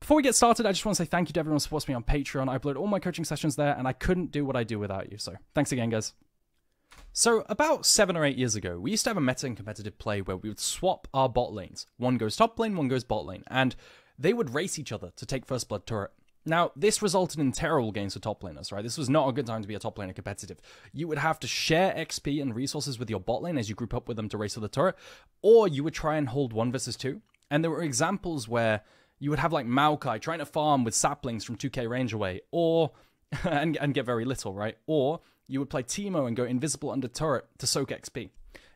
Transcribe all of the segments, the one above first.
before we get started, I just want to say thank you to everyone who supports me on Patreon. I upload all my coaching sessions there, and I couldn't do what I do without you. So thanks again, guys. So about 7 or 8 years ago, we used to have a meta in competitive play where we would swap our bot lanes. One goes top lane, one goes bot lane, and they would race each other to take first blood turret. Now, this resulted in terrible games for top laners, right? This was not a good time to be a top laner competitive. You would have to share XP and resources with your bot lane as you group up with them to race for the turret, or you would try and hold 1 versus 2. And there were examples where you would have like Maokai trying to farm with saplings from 2k range away, or and get very little, right? Or you would play Teemo and go invisible under turret to soak XP.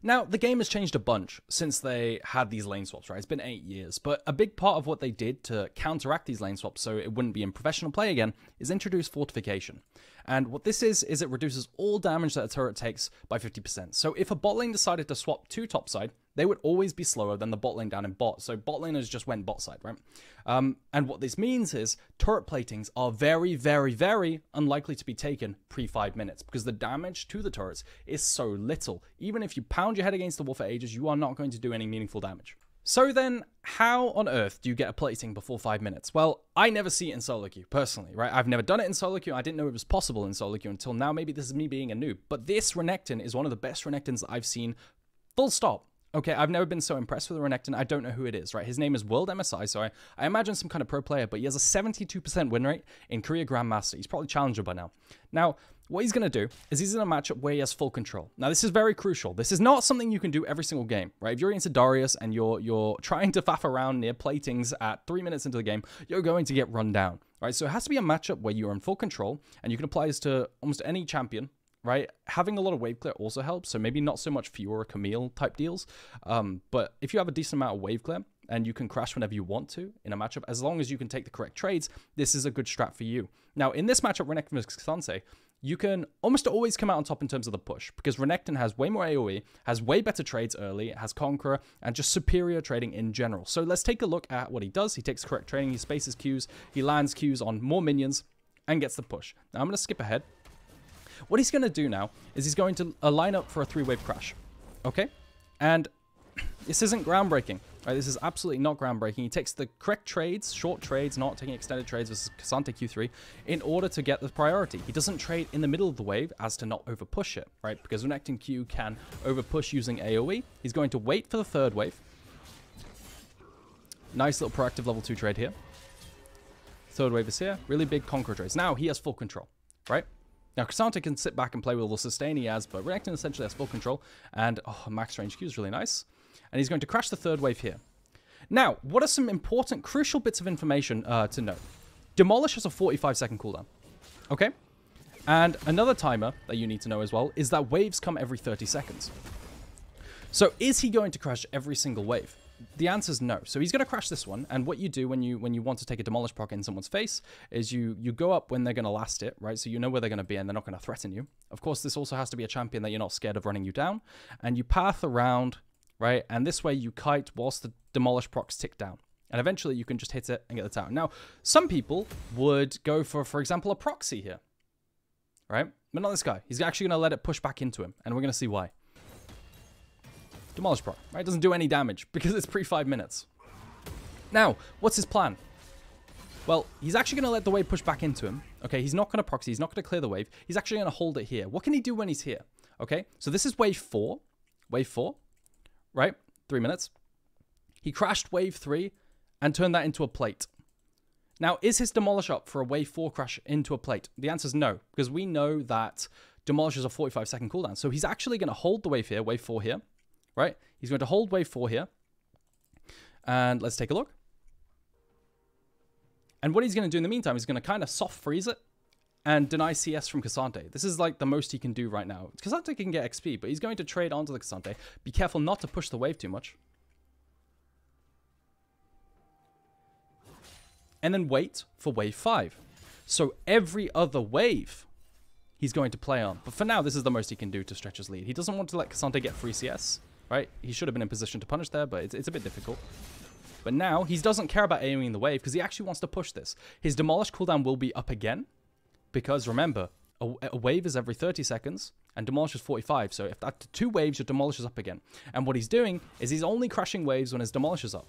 Now, the game has changed a bunch since they had these lane swaps, right? It's been 8 years, but a big part of what they did to counteract these lane swaps so it wouldn't be in professional play again is introduce fortification. And what this is it reduces all damage that a turret takes by 50%. So if a bot lane decided to swap to top side, they would always be slower than the bot lane down in bot. So bot laners just went bot side, right? And what this means is turret platings are very, very, very unlikely to be taken pre-5 minutes because the damage to the turrets is so little. Even if you pound your head against the wall for ages, you are not going to do any meaningful damage. So then, how on earth do you get a plating before 5 minutes? Well, I never see it in solo queue, personally, right? I've never done it in solo queue. I didn't know it was possible in solo queue until now. Maybe this is me being a noob. But this Renekton is one of the best Renektons that I've seen, full stop. Okay, I've never been so impressed with Renekton. I don't know who it is, right? His name is World MSI, so I imagine some kind of pro player, but he has a 72% win rate in Korea Grandmaster. He's probably challenger by now. Now, what he's going to do is he's in a matchup where he has full control. Now, this is very crucial. This is not something you can do every single game, right? If you're into Darius and you're trying to faff around near platings at 3 minutes into the game, you're going to get run down, right? So it has to be a matchup where you're in full control, and you can apply this to almost any champion, right? Having a lot of wave clear also helps, so maybe not so much Fiora or Camille type deals, but if you have a decent amount of wave clear and you can crash whenever you want to in a matchup, as long as you can take the correct trades, this is a good strat for you. Now, in this matchup, Renekton vs K'Sante, you can almost always come out on top in terms of the push, because Renekton has way more AoE, has way better trades early, has Conqueror, and just superior trading in general. So let's take a look at what he does. He takes correct trading, he spaces Qs, he lands Qs on more minions, and gets the push. Now, I'm going to skip ahead. What he's going to do now is he's going to line up for a 3-wave crash, okay? And this isn't groundbreaking, right? This is absolutely not groundbreaking. He takes the correct trades, short trades, not taking extended trades versus K'Sante Q3, in order to get the priority. He doesn't trade in the middle of the wave as to not over-push it, right? Because Renekton Q can over-push using AoE. He's going to wait for the 3rd wave. Nice little proactive level 2 trade here. 3rd wave is here. Really big Conqueror trades. Now he has full control, right? Now, K'Sante can sit back and play with all the sustain he has, but Renekton essentially has full control, and max range Q is really nice. And he's going to crash the 3rd wave here. Now, what are some important, crucial bits of information to note? Demolish has a 45-second cooldown, okay? And another timer that you need to know as well is that waves come every 30 seconds. So is he going to crash every single wave? The answer is no. So he's going to crash this one, and what you do when you want to take a Demolish proc in someone's face is you go up when they're going to last it, right? So you know where they're going to be, and they're not going to threaten you. Of course, this also has to be a champion that you're not scared of running you down, and you path around, right? And this way you kite whilst the Demolish procs tick down, and eventually you can just hit it and get the tower. Now, some people would go for example, a proxy here, right? But not this guy. He's actually going to let it push back into him, and we're going to see why. Demolish proc, right? Doesn't do any damage because it's pre-5 minutes. Now, what's his plan? Well, he's actually going to let the wave push back into him. Okay, he's not going to proxy. He's not going to clear the wave. He's actually going to hold it here. What can he do when he's here? Okay, so this is wave 4. Wave 4, right? 3 minutes. He crashed wave 3 and turned that into a plate. Now, is his Demolish up for a wave 4 crash into a plate? The answer is no, because we know that Demolish is a 45-second cooldown. So he's actually going to hold the wave here, wave 4 here. Right? He's going to hold wave 4 here. And let's take a look. And what he's going to do in the meantime is going to kind of soft freeze it and deny CS from K'Sante. This is like the most he can do right now. K'Sante can get XP, but he's going to trade onto the K'Sante. Be careful not to push the wave too much. And then wait for wave 5. So every other wave he's going to play on. But for now, this is the most he can do to stretch his lead. He doesn't want to let K'Sante get free CS. Right? He should have been in position to punish there, but it's a bit difficult. But now, he doesn't care about aiming the wave because he actually wants to push this. His Demolish cooldown will be up again because, remember, a wave is every 30 seconds and Demolish is 45. So if after 2 waves, your Demolish is up again. And what he's doing is he's only crashing waves when his Demolish is up.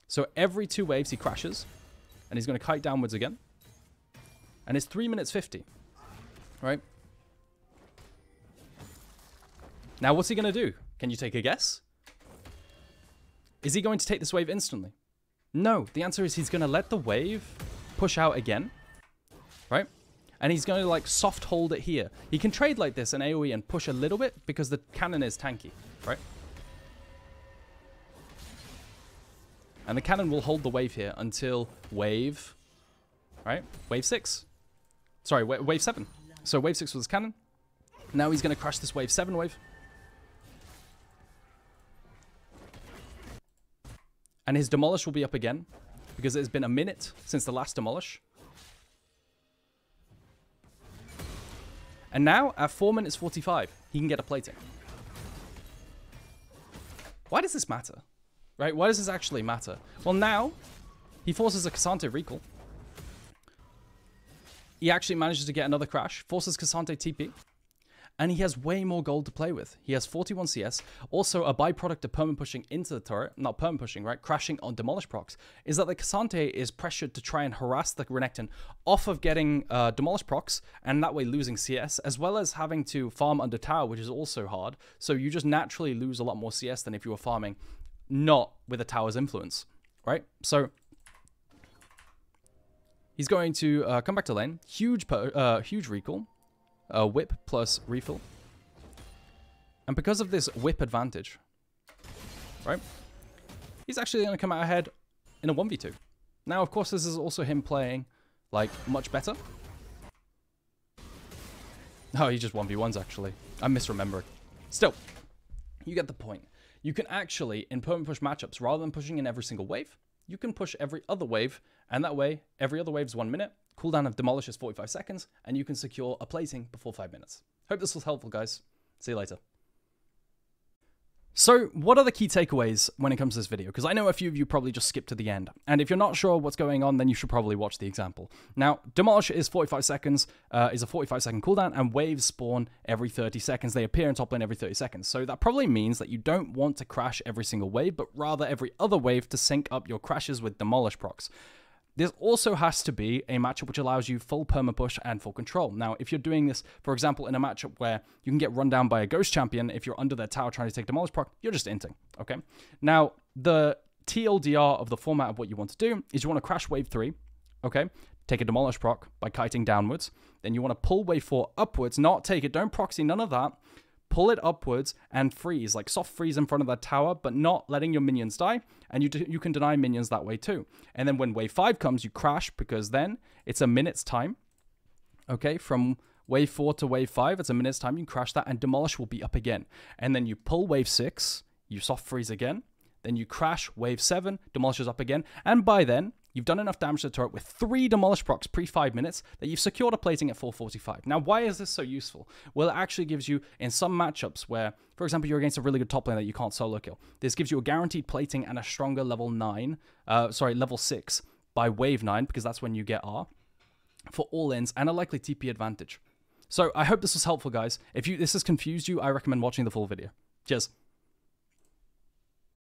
So every 2 waves, he crashes. and he's going to kite downwards again. And it's 3 minutes 50, right? Now, what's he going to do? Can you take a guess? Is he going to take this wave instantly? No, the answer is he's going to let the wave push out again, right? And he's going to like soft hold it here. He can trade like this in AoE and push a little bit because the cannon is tanky, right? And the cannon will hold the wave here until wave, right? Wave 6. Sorry, wave 7. So wave 6 was his cannon. Now he's going to crush this wave 7 wave. And his demolish will be up again because it's been a minute since the last demolish. And now at 4 minutes 45, he can get a plating. Why does this matter? Right? Why does this actually matter? Well, now he forces a Cassante recall. He actually manages to get another crash, forces Cassante TP. And he has way more gold to play with. He has 41 CS. Also, a byproduct of perma-pushing into the turret, not perma-pushing, right? Crashing on demolish procs, is that the Cassante is pressured to try and harass the Renekton off of getting demolish procs, and that way losing CS, as well as having to farm under tower, which is also hard. So you just naturally lose a lot more CS than if you were farming not with a tower's influence, right? So he's going to come back to lane. Huge recall. Whip plus refill. And because of this whip advantage, right, he's actually going to come out ahead in a 1v2. Now, of course, this is also him playing, like, much better. Oh, he just 1v1s, actually. I'm misremembering. Still, you get the point. You can actually, in perma-push matchups, rather than pushing in every single wave, you can push every other wave, and that way, every other wave is 1 minute. Cooldown of demolish is 45 seconds, and you can secure a plating before 5 minutes. Hope this was helpful, guys. See you later. So, what are the key takeaways when it comes to this video? Because I know a few of you probably just skipped to the end. And if you're not sure what's going on, then you should probably watch the example. Now, demolish is 45 seconds, is a 45-second cooldown, and waves spawn every 30 seconds. They appear in top lane every 30 seconds. So that probably means that you don't want to crash every single wave, but rather every other wave to sync up your crashes with demolish procs. This also has to be a matchup which allows you full perma-push and full control. Now, if you're doing this, for example, in a matchup where you can get run down by a ghost champion, if you're under their tower trying to take demolish proc, you're just inting, okay? Now, the TLDR of the format of what you want to do is you want to crash wave 3, okay? Take a demolish proc by kiting downwards. Then you want to pull wave 4 upwards, not take it, don't proxy, none of that. Pull it upwards and freeze, like soft freeze in front of that tower, but not letting your minions die. And you can deny minions that way too. And then when wave 5 comes, you crash because then it's a minute's time. Okay, from wave 4 to wave 5, it's a minute's time. You crash that and demolish will be up again. And then you pull wave 6, you soft freeze again. Then you crash wave 7, demolish is up again. And by then, you've done enough damage to the turret with 3 demolish procs pre 5 minutes that you've secured a plating at 445. Now, why is this so useful? Well, it actually gives you, in some matchups where, for example, you're against a really good top lane that you can't solo kill, this gives you a guaranteed plating and a stronger level 6 by wave 9, because that's when you get R, for all-ins, and a likely TP advantage. So I hope this was helpful, guys. If this has confused you, I recommend watching the full video. Cheers.